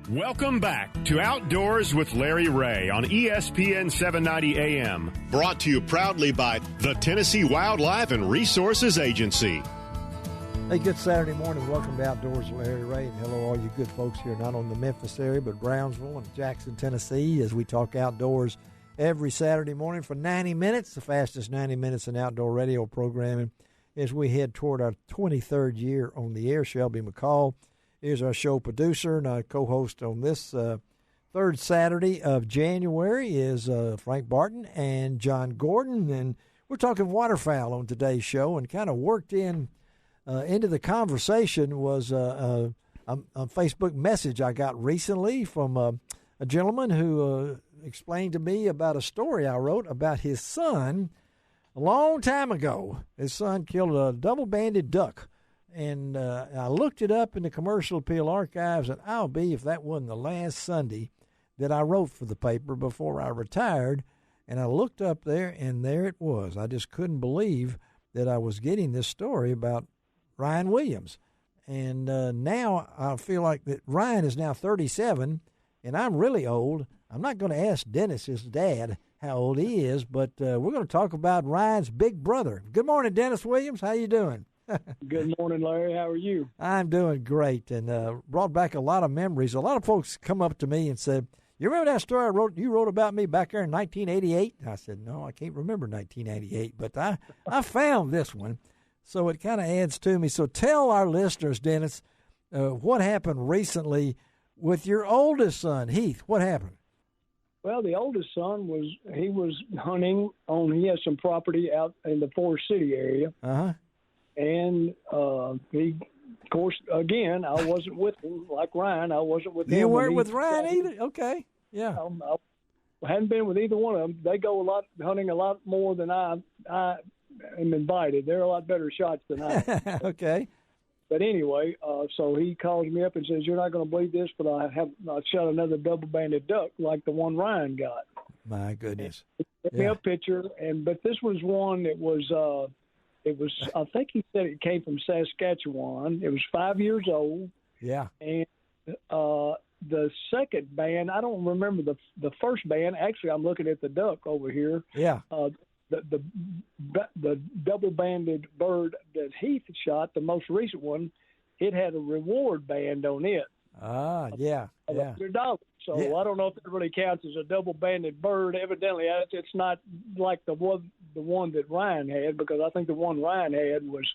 Welcome back to Outdoors with Larry Ray on ESPN 790 AM. Brought to you proudly by the Tennessee Wildlife and Resources Agency. Hey, good Saturday morning. Welcome to Outdoors with Larry Ray. And hello, all you good folks here, not on the Memphis area, but Brownsville and Jackson, Tennessee, as we talk outdoors every Saturday morning for 90 minutes, the fastest 90 minutes in outdoor radio programming, as we head toward our 23rd year on the air. Shelby McCall is our show producer, and our co-host on this third Saturday of January is Frank Barton and John Gordon. And we're talking waterfowl on today's show, and kind of worked into the conversation was a Facebook message I got recently from a gentleman who explained to me about a story I wrote about his son a long time ago. His son killed a double-banded duck, and I looked it up in the Commercial Appeal archives, and I'll be if that wasn't the last Sunday that I wrote for the paper before I retired, and I looked up there, and there it was. I just couldn't believe that I was getting this story about Ryan Williams. And now I feel like that Ryan is now 37, and I'm really old. I'm not going to ask Dennis, his dad, how old he is, but we're going to talk about Ryan's big brother. Good morning, Dennis Williams. How you doing? Good morning, Larry. How are you? I'm doing great, and brought back a lot of memories. A lot of folks come up to me and said, "You remember that story you wrote about me back there in 1988?" I said, "No, I can't remember 1988, but I found this one." So it kind of adds to me. So tell our listeners, Dennis, what happened recently with your oldest son, Heath. What happened? Well, the oldest son was hunting he has some property out in the Forest City area. Uh-huh. And he, of course, again, I wasn't with him. Like Ryan, I wasn't with him. You weren't with Ryan either? Okay. Yeah. I hadn't been with either one of them. They go hunting a lot more than I am invited. They're a lot better shots than I am. Okay. But anyway, so he calls me up and says, "You're not going to believe this, but I shot another double-banded duck like the one Ryan got." My goodness. He sent me a picture, but this was one that was I think he said it came from Saskatchewan. It was 5 years old. Yeah. And the second band, I don't remember the first band. Actually, I'm looking at the duck over here. Yeah. The double-banded bird that Heath shot, the most recent one, it had a reward band on it. Ah, yeah. $100. So yeah. I don't know if it really counts as a double-banded bird. Evidently, it's not like the one that Ryan had, because I think the one Ryan had was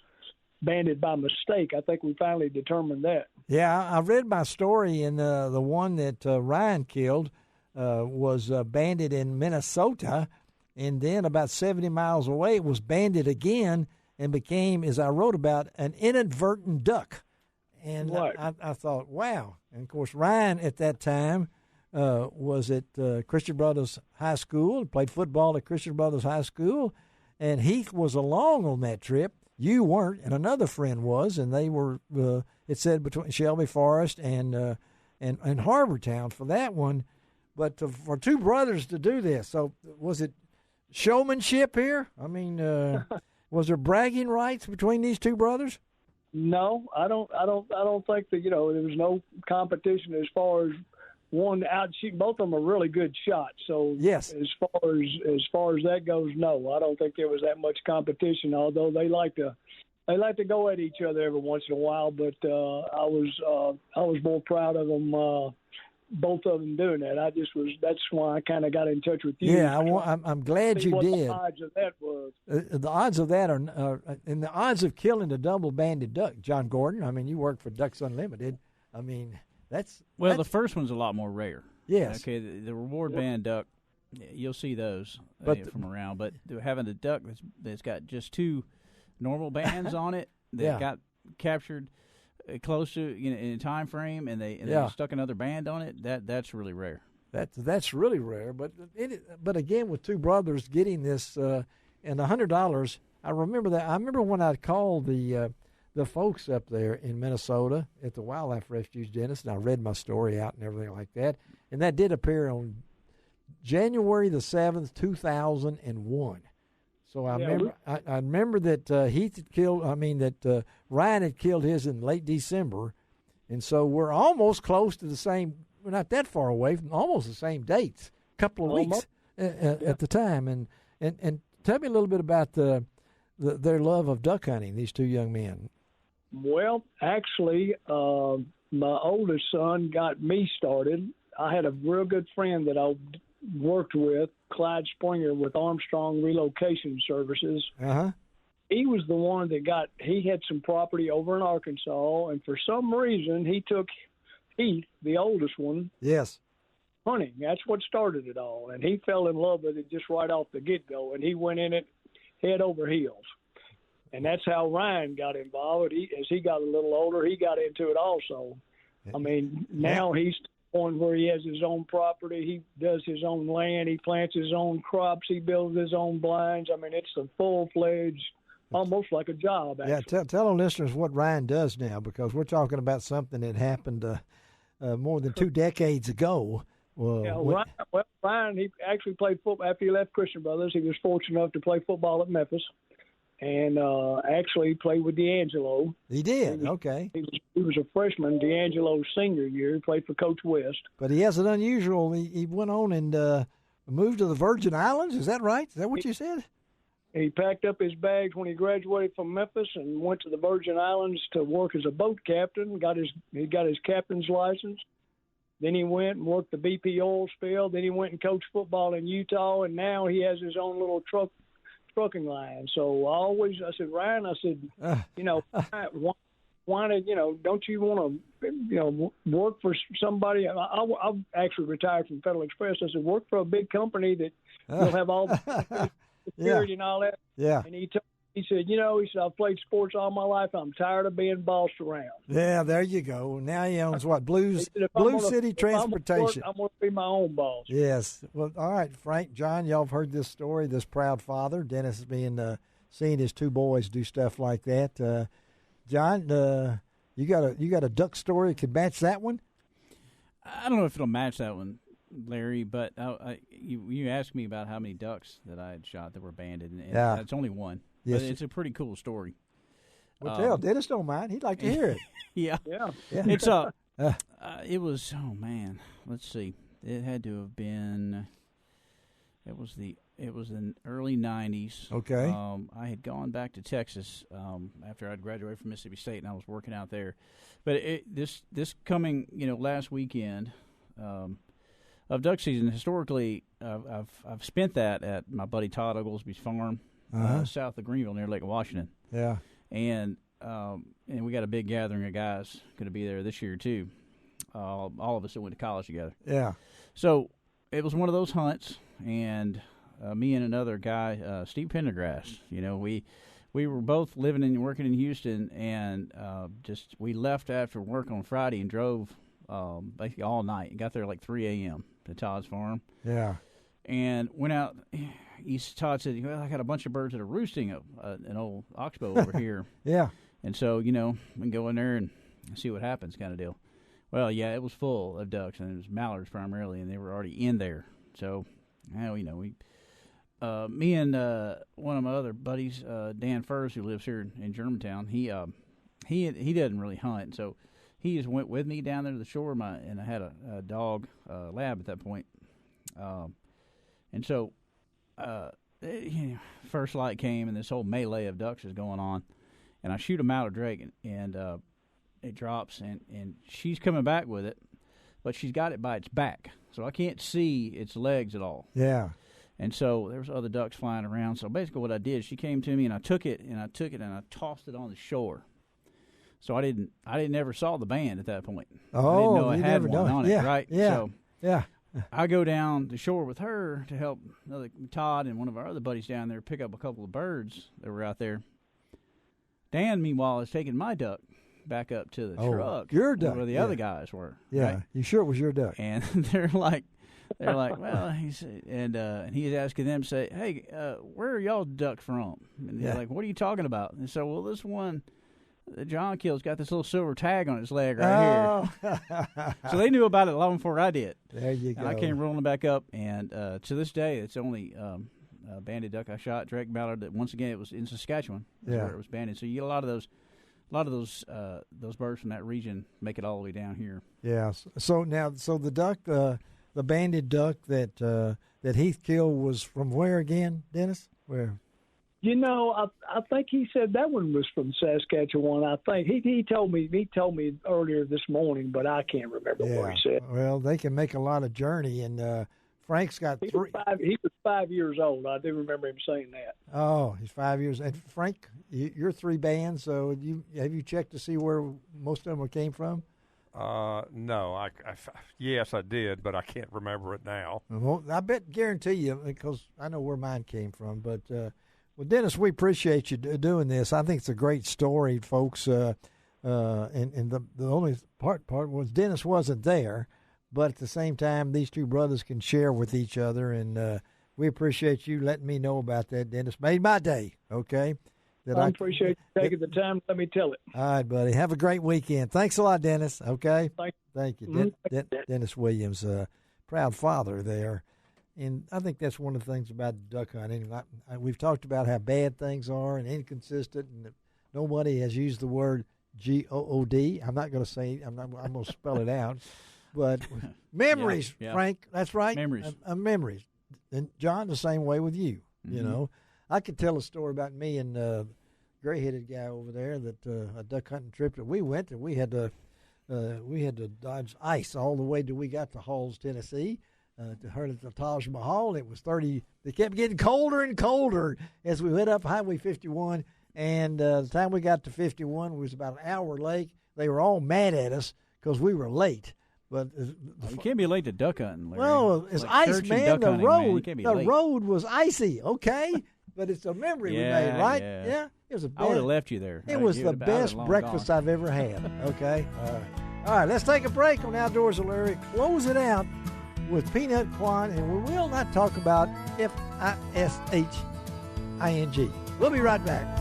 banded by mistake. I think we finally determined that. Yeah, I read my story, and the one that Ryan killed was banded in Minnesota, and then about 70 miles away it was banded again and became, as I wrote about, an inadvertent duck. And I thought, wow. And, of course, Ryan at that time was at Christian Brothers High School, played football at Christian Brothers High School, and Heath was along on that trip. You weren't, and another friend was, and they were, it said, between Shelby Forest and Harbortown for that one. But for two brothers to do this, so was it showmanship here? I mean, was there bragging rights between these two brothers? No, I don't think that, there was no competition as far as one out shooting. Both of them are really good shots. So yes, as far as that goes, no, I don't think there was that much competition. Although they like to go at each other every once in a while. But I was more proud of them. Both of them doing that. That's why I kind of got in touch with you. Yeah, I'm glad you did. The odds of that was. The odds of that are, and the odds of killing a double-banded duck, John Gordon. I mean, you work for Ducks Unlimited. I mean, the first one's a lot more rare. Yes. Okay, the reward band duck, you'll see those from around. But having a duck that's got just two normal bands on it that got captured close to in a time frame, and they stuck another band on it. That's really rare. That's really rare. But again, with two brothers getting this and $100, I remember that. I remember when I called the folks up there in Minnesota at the Wildlife Refuge, Dennis, and I read my story out and everything like that. And that did appear on January the 7th, 2001. So I remember that Heath had killed. Ryan had killed his in late December, and so we're almost close to the same. not that far away, from almost the same dates, a couple of weeks at the time. And tell me a little bit about their love of duck hunting, these two young men. Well, actually, my oldest son got me started. I had a real good friend that I worked with, Clyde Springer, with Armstrong Relocation Services. Uh-huh. He was the one that he had some property over in Arkansas, and for some reason he took Heath, the oldest one, yes, hunting. That's what started it all, and he fell in love with it just right off the get-go, and he went in it head over heels. And that's how Ryan got involved. As he got a little older, he got into it also. I mean, now he's to the point where he has his own property. He does his own land. He plants his own crops. He builds his own blinds. I mean, it's a full-fledged, almost like a job, actually. Yeah, tell our listeners what Ryan does now, because we're talking about something that happened more than 2 decades ago. Ryan, he actually played football. After he left Christian Brothers, he was fortunate enough to play football at Memphis. And actually played with D'Angelo. He did, okay. He was a freshman, D'Angelo's senior year. He played for Coach West. But he has an unusual, he went on and moved to the Virgin Islands. Is that right? Is that what you said? He packed up his bags when he graduated from Memphis and went to the Virgin Islands to work as a boat captain. He got his captain's license. Then he went and worked the BP oil spill. Then he went and coached football in Utah, and now he has his own little trucking line. So I said, Ryan, why don't you want to, work for somebody? I've actually retired from Federal Express. I said, work for a big company that will have all the security and all that. Yeah. And he said, I've played sports all my life. I'm tired of being bossed around. Yeah, there you go. Now he owns what? Blue City Transportation. I'm going to be my own boss. Yes. Well, all right, Frank, John, y'all have heard this story, this proud father. Dennis has seeing his 2 boys do stuff like that. John, you got a duck story that could match that one? I don't know if it'll match that one, Larry, but you asked me about how many ducks that I had shot that were banded, and that's only one. Yes. But it's a pretty cool story. Well, tell Dennis don't mind. He'd like to hear it. Yeah. It's it was, oh man, let's see. It had to have been. It was the early '90s. Okay. I had gone back to Texas after I'd graduated from Mississippi State, and I was working out there. But this coming last weekend of duck season, historically, I've spent that at my buddy Todd Oglesby's farm. South of Greenville near Lake Washington. Yeah. And we got a big gathering of guys going to be there this year too. All of us that went to college together. Yeah. So it was one of those hunts, and me and another guy, Steve Pendergrass, we were both living and working in Houston, and we left after work on Friday and drove basically all night and got there like 3 a.m. to Todd's farm. Yeah. And went out. Todd said, "Well, I got a bunch of birds that are roosting an old oxbow over here." Yeah. And so, we can go in there and see what happens, kind of deal. Well, yeah, it was full of ducks, and it was mallards primarily, and they were already in there. So, me and one of my other buddies, Dan Furs, who lives here in Germantown, he doesn't really hunt, so he just went with me down there to the shore. And I had a dog lab at that point. And so, first light came, and this whole melee of ducks is going on, and I shoot a mallard drake, and it drops, and she's coming back with it, but she's got it by its back, so I can't see its legs at all. Yeah. And so there was other ducks flying around. So basically, what I did, she came to me, and I took it, and I tossed it on the shore. So I never saw the band at that point. Oh, I didn't know I had one on it, right? Yeah. So, yeah. I go down the shore with her to help Todd and one of our other buddies down there pick up a couple of birds that were out there. Dan, meanwhile, is taking my duck back up to the truck. Your duck, where the other guys were. Yeah, right? You sure it was your duck? And they're like, well, and he is asking them, say, hey, where are y'all duck from? And they're like, what are you talking about? And so, well, this one that John kill's got this little silver tag on its leg right here. So they knew about it long before I did. There you go. And I came rolling back up, and to this day, it's only banded duck I shot, Drake mallard. That once again, it was in Saskatchewan, where it was banded. So you get a lot of those lot of those birds from that region make it all the way down here. Yeah. So the duck, the banded duck that Heath killed was from where again, Dennis? Where? I think he said that one was from Saskatchewan. I think he told me earlier this morning, but I can't remember where he said. Well, they can make a lot of journey, and Frank's got three. He was 5 years old. I do remember him saying that. Oh, he's 5 years. And Frank, you're 3 bands, so have you checked to see where most of them came from? No, yes, I did, but I can't remember it now. Well, guarantee you, because I know where mine came from. But well, Dennis, we appreciate you doing this. I think it's a great story, folks. And the only part was Dennis wasn't there, but at the same time, these two brothers can share with each other, and we appreciate you letting me know about that, Dennis. Made my day. Okay. I appreciate you taking the time to let me tell it. All right, buddy. Have a great weekend. Thanks a lot, Dennis. Okay? Thank you. Mm-hmm. Dennis Williams, proud father there. And I think that's one of the things about duck hunting. We've talked about how bad things are and inconsistent, and nobody has used the word G-O-O-D. I'm not going to say it. I'm going to spell it out. But memories, yeah. Frank, that's right. Memories. Memories. And, John, the same way with you, you know. I could tell a story about me and gray-headed guy over there that a duck hunting trip that we went to. We had to dodge ice all the way till we got to Halls, Tennessee, to herd at the Taj Mahal. It was 30. They kept getting colder and colder as we went up Highway 51. And the time we got to 51 was about an hour late. They were all mad at us because we were late. But you can't be late to duck hunting, Larry. Well, it's like ice, man. The road, the road was icy. Okay. But it's a memory we made, right? Yeah. It was I would have left you there. It was the best breakfast I've ever had. Okay. All right. Let's take a break on Outdoors with Larry. Close it out with Peanut Quan, and we will not talk about Fishing. We'll be right back.